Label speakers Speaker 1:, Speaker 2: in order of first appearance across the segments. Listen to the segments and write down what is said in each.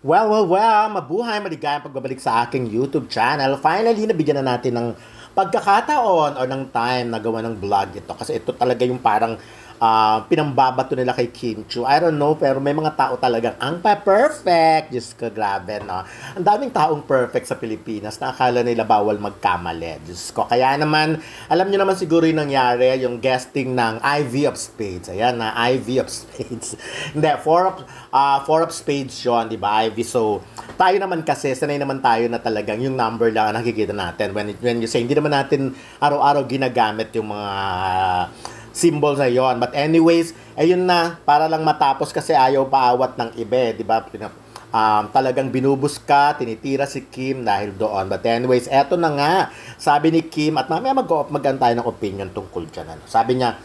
Speaker 1: Well, mabuhay, maligayang pagbabalik sa aking YouTube channel. Finally, nabigyan na natin ng pagkakataon o ng time na gawa ng vlog ito. Kasi ito talaga yung parang pinambabato nila kay Kim Chiu. I don't know, pero may mga tao talagang ang pa-perfect. Diyos ko, grabe, no? Ang daming taong perfect sa Pilipinas na akala nila bawal magkamali. Diyos ko. Kaya naman, alam nyo naman siguro yung nangyari, yung guesting ng IV of Spades. Ayan na, IV of Spades. Hindi, four of Spades yun, di ba, IV? So, tayo naman kasi, sanay naman tayo na talagang yung number lang ang nakikita natin. When you say, hindi naman natin araw-araw ginagamit yung mga symbols na yon. But anyways, ayun na, para lang matapos kasi ayaw paawat ng iba, di ba? Talagang binubus ka, tinitira si Kim dahil doon. But anyways, eto na nga, sabi ni Kim, at mamaya mag-gan tayo ng opinion tungkol dyan. Ano? Sabi niya,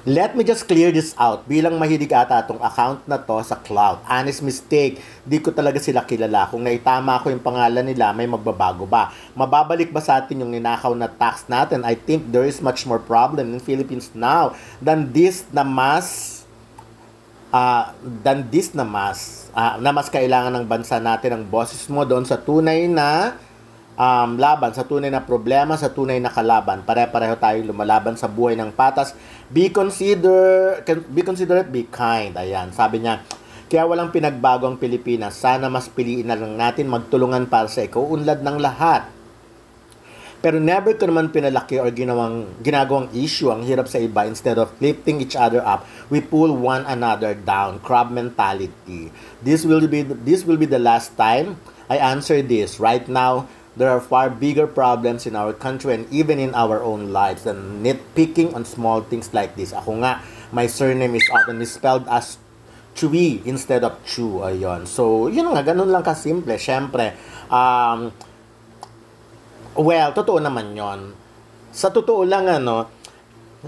Speaker 1: let me just clear this out. Bilang mahilig ata itong account na to sa cloud. Honest mistake. Di ko talaga sila kilala. Kung naitama ko yung pangalan nila, may magbabago ba? Mababalik ba sa atin yung ninakaw na tax natin? I think there is much more problem in Philippines now than this na mas na mas kailangan ng bansa natin ang boses mo doon sa tunay na laban, sa tunay na problema, sa tunay na kalaban. Pare-pareho tayong lumalaban sa buhay ng patas. Be considerate, be kind. Ayan, sabi niya, kaya walang pinagbago ang Pilipinas. Sana mas piliin na lang natin magtulungan para sa ikaw-unlad ng lahat. Pero never ko naman pinalaki or ginagawang issue ang hirap sa iba. Instead of lifting each other up, we pull one another down. Crab mentality. This will be the last time I answer this. Right now, there are far bigger problems in our country and even in our own lives than nitpicking on small things like this. Ako nga, my surname is often misspelled as Chui instead of Chu. Ayun. So, yun nga, ganun lang kasimple. Siyempre, well, totoo naman yon. Sa totoo lang,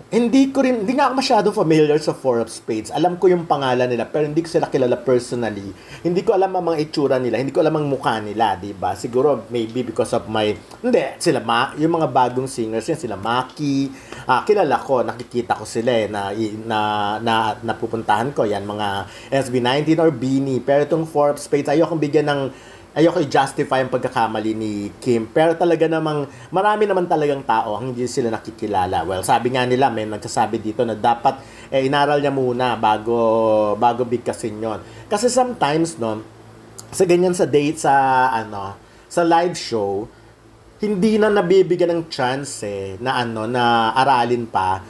Speaker 1: hindi nga ako masyadong familiar sa Four of Spades. Alam ko yung pangalan nila, pero hindi ko sila kilala personally. Hindi ko alam ang mga itsura nila, hindi ko alam ang mukha nila, diba? Siguro, maybe because of yung mga bagong singers yan, sila Maki. Kilala ko, nakikita ko sila na napupuntahan ko, yan, mga SB19 or Beanie. Pero itong Four of Spades, ayoko i-justify ang pagkakamali ni Kim. Pero talaga namang, marami naman talagang tao ang hindi sila nakikilala. Well, sabi nga nila, may nagsasabi dito na dapat inaral niya muna bago bigkasin yon. Kasi sometimes, sa ganyan sa sa live show, hindi na nabibigyan ng chance na aralin pa.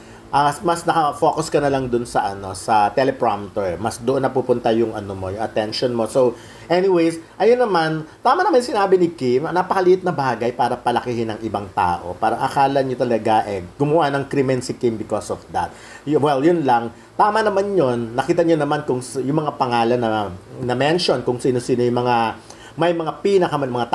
Speaker 1: Mas naka-focus ka na lang dun sa teleprompter. Mas doon na pupunta yung yung attention mo. So, anyways, ayun naman, tama naman sinabi ni Kim, napakaliit na bagay para palakihin ng ibang tao. Para akala nyo talaga gumawa ng krimen si Kim because of that. Well, yun lang. Tama naman yun. Nakita nyo naman kung yung mga pangalan na mention, kung sino-sino yung may mga mga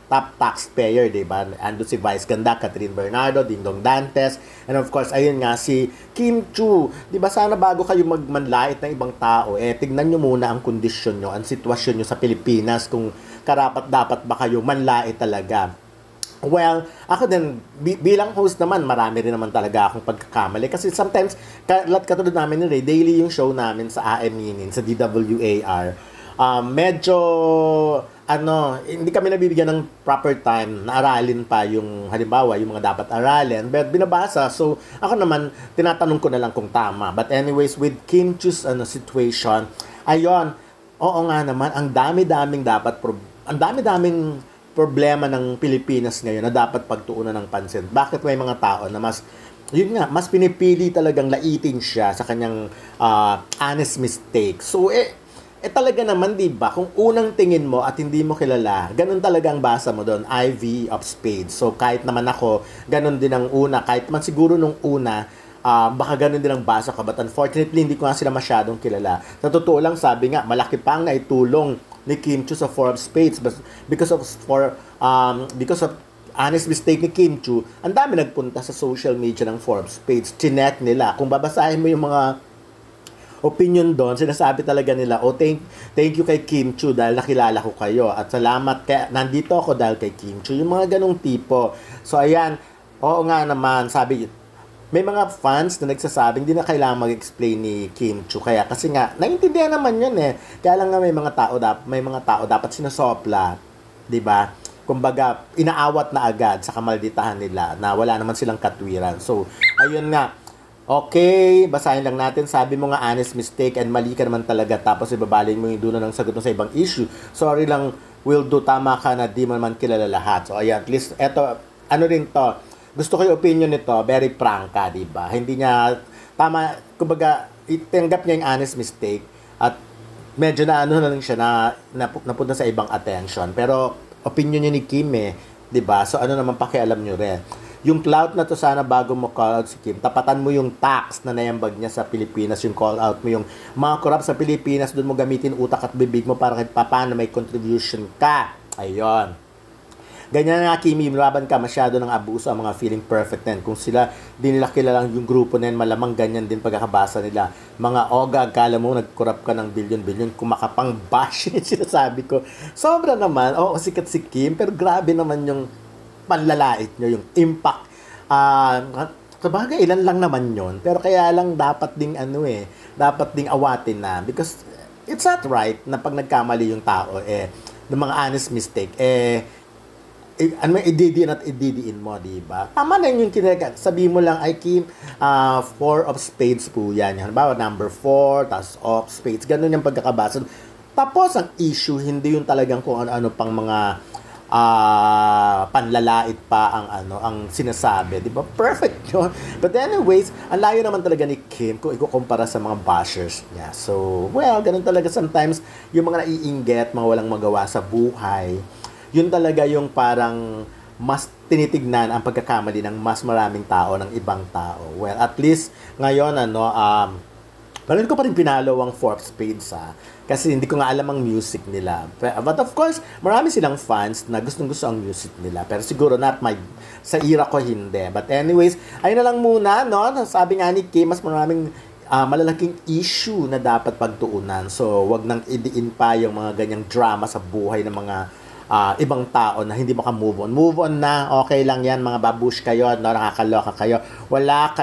Speaker 1: top taxpayer, diba? Ando si Vice Ganda, Catherine Bernardo, Dingdong Dantes, and of course, ayun nga, si Kim Chiu. Diba, sana bago kayo magmanlait ng ibang tao, tignan nyo muna ang kondisyon nyo, ang sitwasyon nyo sa Pilipinas, kung karapat-dapat ba kayo manlait talaga. Well, ako din, bilang host naman, marami rin naman talaga akong pagkakamali. Kasi sometimes, katulad namin ni Ray, daily yung show namin sa AM sa DWAR. Medyo hindi kami nabibigyan ng proper time na aralin pa yung halimbawa yung mga dapat aralin, but binabasa. So ako naman tinatanong ko na lang kung tama. But anyways, with Kim Chiu's situation, ayun, oo nga naman, ang dami-daming problema ng Pilipinas ngayon na dapat pagtuunan ng pansin. Bakit may mga tao na mas pinipili talagang laitin siya sa kanyang honest mistake. So talaga naman, diba, kung unang tingin mo at hindi mo kilala, ganun talaga ang basa mo doon, IV of Spades. So, kahit naman ako, ganun din ang una. Kahit man siguro nung una, baka ganun din ang basa ko. But unfortunately, hindi ko nga sila masyadong kilala. Sa totoo lang, sabi nga, malaki pang naitulong ni Kim Chiu sa Four of Spades. But because of honest mistake ni Kim Chiu, ang dami nagpunta sa social media ng Four of Spades. Chinek nila. Kung babasahin mo yung mga opinion doon, sinasabi talaga nila, thank you kay Kim Chiu dahil nakilala ko kayo. At salamat, nandito ako dahil kay Kim Chiu. Yung mga ganong tipo. So, ayan, oo nga naman, sabi, may mga fans na nagsasabing hindi na kailangan mag-explain ni Kim Chiu. Kaya kasi nga, naiintindihan naman yun eh. Kaya lang nga may mga tao dapat sinasopla, 'di ba? Kumbaga, inaawat na agad sa kamalditahan nila na wala naman silang katwiran. So, ayun nga. Okay, basahin lang natin. Sabi mo nga, honest mistake and mali ka naman talaga. Tapos ibabalin mo yung dulo ng sagot mo sa ibang issue. Sorry lang, will do, tama ka na di mo naman kilala lahat. So, ayan, at least, eto, ano rin to. Gusto ko yung opinion nito, very prangka, di ba? Hindi niya, tama, kumbaga, itanggap niya yung honest mistake at medyo na ano na lang siya napunta sa ibang attention. Pero, opinion niya ni Kim eh, di ba? So, ano naman pakialam niyo rin. Yung clout na to sana bago mo call out si Kim, tapatan mo yung tax na nayambag niya sa Pilipinas, yung call out mo yung mga corrupt sa Pilipinas, doon mo gamitin utak at bibig mo para kahit paano may contribution ka. Ayun. Ganyan nga, Kimi, laban ka masyado ng abuso ang mga feeling perfect na yan. Kung sila, di nila kilalang yung grupo na yan, malamang ganyan din pagkakabasa nila. Mga oga, akala mo, nag-corrupt ka ng bilyon-bilyon, kumakapang bash, sinasabi ko. Sobra naman, sikat si Kim, pero grabe naman yung panlalait nyo, yung impact. Sabagay, ilan lang naman yon, pero kaya lang dapat ding dapat ding awatin na, because it's not right na pag nagkamali yung tao, ng mga honest mistake, ididiin at ididiin mo, diba? Tama na yung sabi mo lang, ay Kim, 4 of spades po yan. Halimbawa, number 4, tas of spades, ganun yung pagkakabasa. Tapos, ang issue, hindi yung talagang kung ano-ano pang mga panlalait pa ang sinasabi, di ba? Perfect yun. But anyways, ang layo naman talaga ni Kim kung ikukumpara sa mga bashers niya. So, well, ganun talaga sometimes yung mga naiinggit, mga walang magawa sa buhay, yun talaga yung parang mas tinitignan ang pagkakamali ng mas maraming tao ng ibang tao. Well, at least ngayon meron ko pa rin pinalo ang 4 spades kasi hindi ko nga alam ang music nila. But of course, marami silang fans na gustong-gusto ang music nila. Pero siguro sa era ko hindi. But anyways, ayun na lang muna, no? Sabi nga ni Kim, mas maraming malalaking issue na dapat pagtuunan. So, wag nang idiin pa yung mga ganyang drama sa buhay ng mga ibang tao na hindi maka-move on. Move on na, okay lang yan, mga babush kayo, no? Nakakaloka kayo. Wala kayo